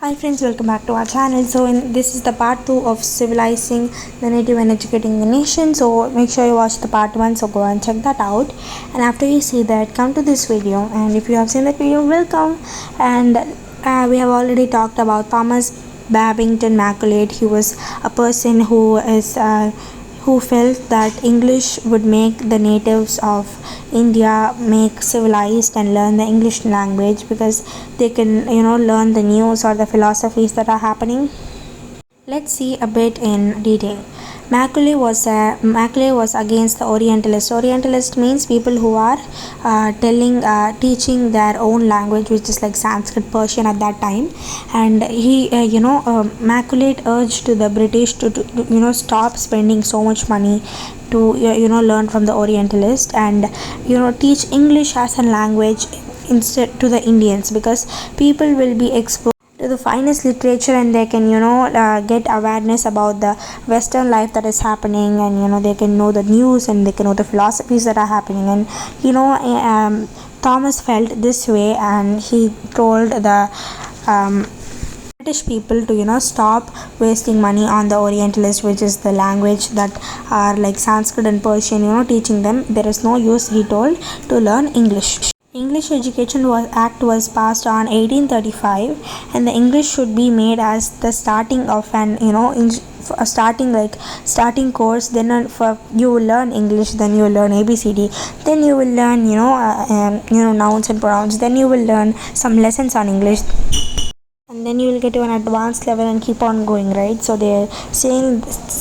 Hi friends, welcome back to our channel. This is the part 2 of Civilizing the Native and Educating the Nation. So make sure you watch the part 1, so go and check that out. And after you see that, come to this video, and if you have seen that video, welcome. And we have already talked about Thomas Babington Macaulay. He was a person who felt that English would make the natives of India make civilized and learn the English language because they can learn the news or the philosophies that are happening. Let's see a bit in detail. Macaulay was against the Orientalists. Orientalist means people who are teaching their own language, which is like Sanskrit, Persian at that time. And Macaulay urged to the British to stop spending so much money to learn from the Orientalist and teach English as a language instead to the Indians, because people will be exposed to the finest literature and they can get awareness about the Western life that is happening, and they can know the news and they can know the philosophies that are happening. And Thomas felt this way, and he told the British people to stop wasting money on the Orientalist, which is the language that are like Sanskrit and Persian, teaching them. There is no use, he told, to learn English. English Education Act was passed on 1835, and the English should be made as the starting of an starting course. Then for you will learn English, then you will learn ABCD, then you will learn nouns and pronouns, then you will learn some lessons on English, and then you will get to an advanced level and keep on going, right? So they're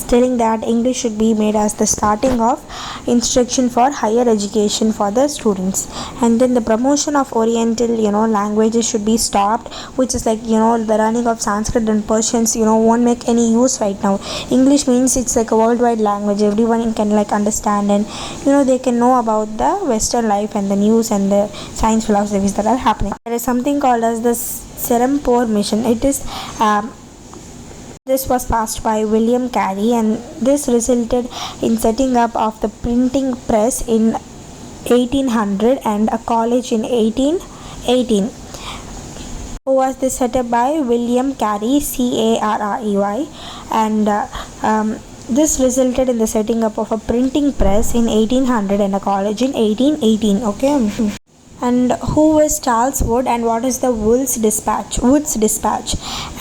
telling that English should be made as the starting of instruction for higher education for the students. And then the promotion of Oriental languages should be stopped, which is like the learning of Sanskrit and Persians won't make any use right now. English means it's like a worldwide language, everyone can like understand, and they can know about the Western life and the news and the science philosophies that are happening. There is something called as the Serampore mission. This was passed by William Carey, and this resulted in setting up of the printing press in 1800 and a college in 1818. Who was this set up by? William Carey, Carrey, and this resulted in the setting up of a printing press in 1800 and a college in 1818. Okay. And who was Charles Wood, and what is the Wood's Dispatch?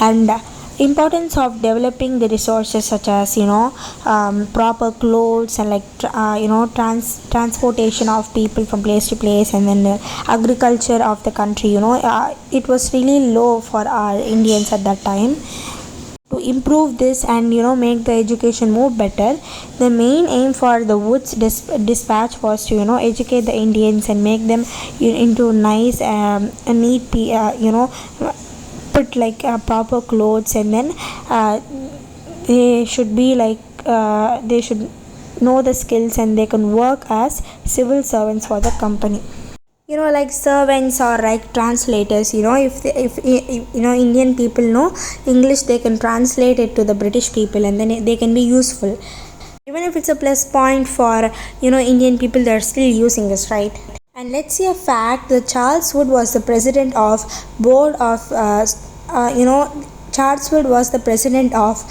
And importance of developing the resources such as proper clothes and like transportation of people from place to place, and then the agriculture of the country. It was really low for our Indians at that time. To improve this and make the education more better, the main aim for the Woods Dispatch was to educate the Indians and make them into nice neat put like proper clothes, and then they should be like they should know the skills and they can work as civil servants for the company. Like servants or like translators. If Indian people know English, they can translate it to the British people, and then they can be useful. Even if it's a plus point for Indian people, they're still using this, right? And let's see a fact that Charles Wood was the president of board of Charles Wood was the president of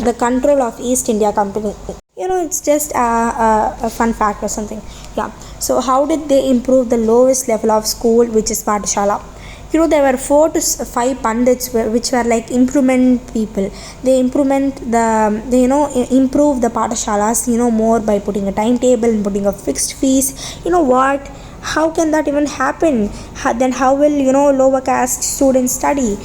the control of East India Company. It's just a fun fact or something. Yeah. So how did they improve the lowest level of school, which is Pathshala? There were 4 to 5 pandits which were like improvement people. They improve the Pathshalas more by putting a timetable and putting a fixed fees. What? How can that even happen? Then how will lower caste students study?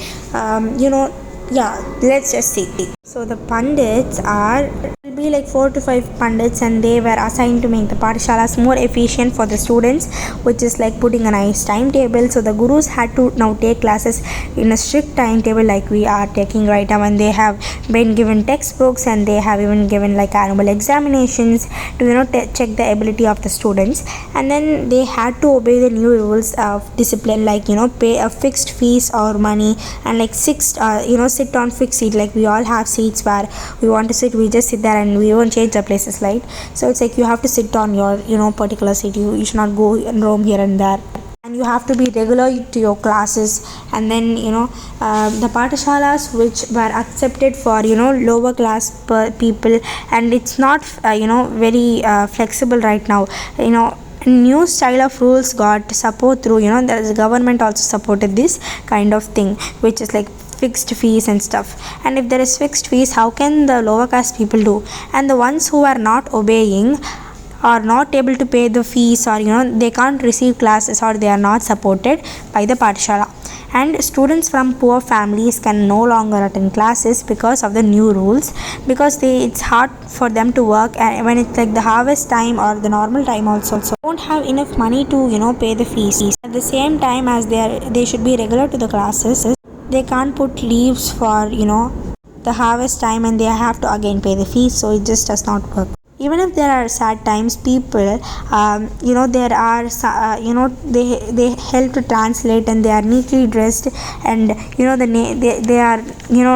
Let's just see. So the pandits will be like 4 to 5 pandits, and they were assigned to make the Pathshalas more efficient for the students, which is like putting a nice timetable. So the gurus had to now take classes in a strict timetable like we are taking right now, and they have been given textbooks, and they have even given like annual examinations to check the ability of the students. And then they had to obey the new rules of discipline, like pay a fixed fees or money, and like sit on fixed seat. Like we all have seats where we want to sit, we just sit there and we won't change the places, right? So it's like you have to sit on your particular seat. You should not go and roam here and there. and you have to be regular to your classes. And then the patashalas which were accepted for lower class people, and it's not very flexible right now. New style of rules got support through the government also supported this kind of thing, which is like fixed fees and stuff. And if there is fixed fees, how can the lower caste people do? And the ones who are not obeying are not able to pay the fees, or they can't receive classes, or they are not supported by the pathshala. And students from poor families can no longer attend classes because of the new rules, because it's hard for them to work, and when it's like the harvest time or the normal time also don't have enough money to pay the fees. At the same time as they should be regular to the classes, they can't put leaves for the harvest time, and they have to again pay the fees, so it just does not work. Even if there are sad times, people there are they help to translate, and they are neatly dressed, and they are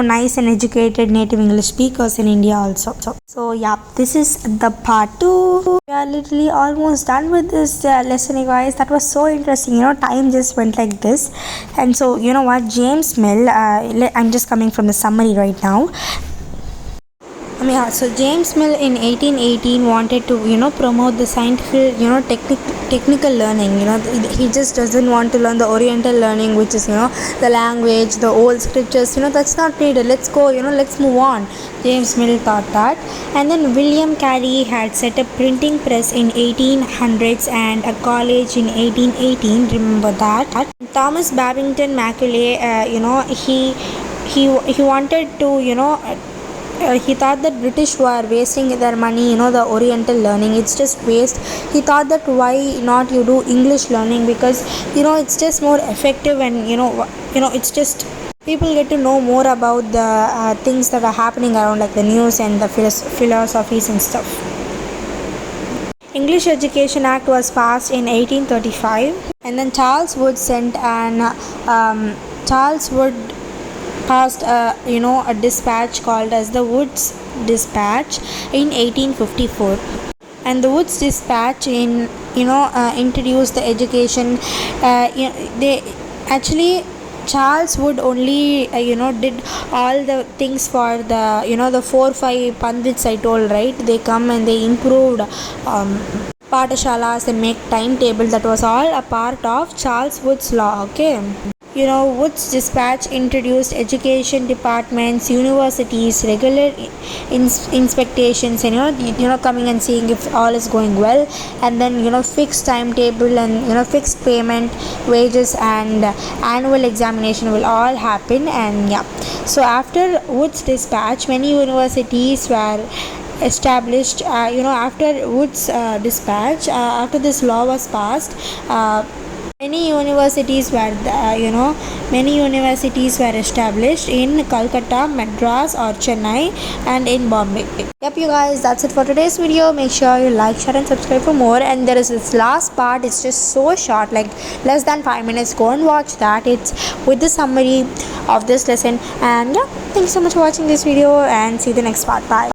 nice and educated native English speakers in India also. So yeah, this is the part 2. We are literally almost done with this lesson, you guys. That was so interesting. Time just went like this. And so what, James Mill, I'm just coming from the summary right now. So James Mill in 1818 wanted to promote the scientific technical learning. He just doesn't want to learn the Oriental learning, which is the language, the old scriptures. That's not needed. Let's go. Let's move on. James Mill thought that. And then William Carey had set a printing press in 1800s and a college in 1818. Remember that. Thomas Babington Macaulay, he wanted to he thought that British were wasting their money, the Oriental learning. It's just waste. He thought that why not you do English learning, because it's just more effective, and it's just people get to know more about the things that are happening around, like the news and the philosophies and stuff. English Education Act was passed in 1835, and then Charles Wood passed a dispatch called as the Woods Dispatch in 1854. And the Woods Dispatch introduced the education. They actually, Charles Wood only did all the things for the the 4-5 pandits I told, right? They come and they improved patashalas and make timetable. That was all a part of Charles Wood's law. Okay. Wood's Dispatch introduced education departments, universities, regular inspections, and coming and seeing if all is going well, and then fixed timetable, and fixed payment, wages, and annual examination will all happen. And yeah, so after Wood's Dispatch, many universities were established. After Wood's Dispatch, after this law was passed, many universities were established in Calcutta, Madras or Chennai, and in Bombay. Yep, you guys, that's it for today's video. Make sure you like, share and subscribe for more. And there is this last part. It's just so short, like less than 5 minutes. Go and watch that. It's with the summary of this lesson. And yeah, thanks so much for watching this video, and see you the next part. Bye.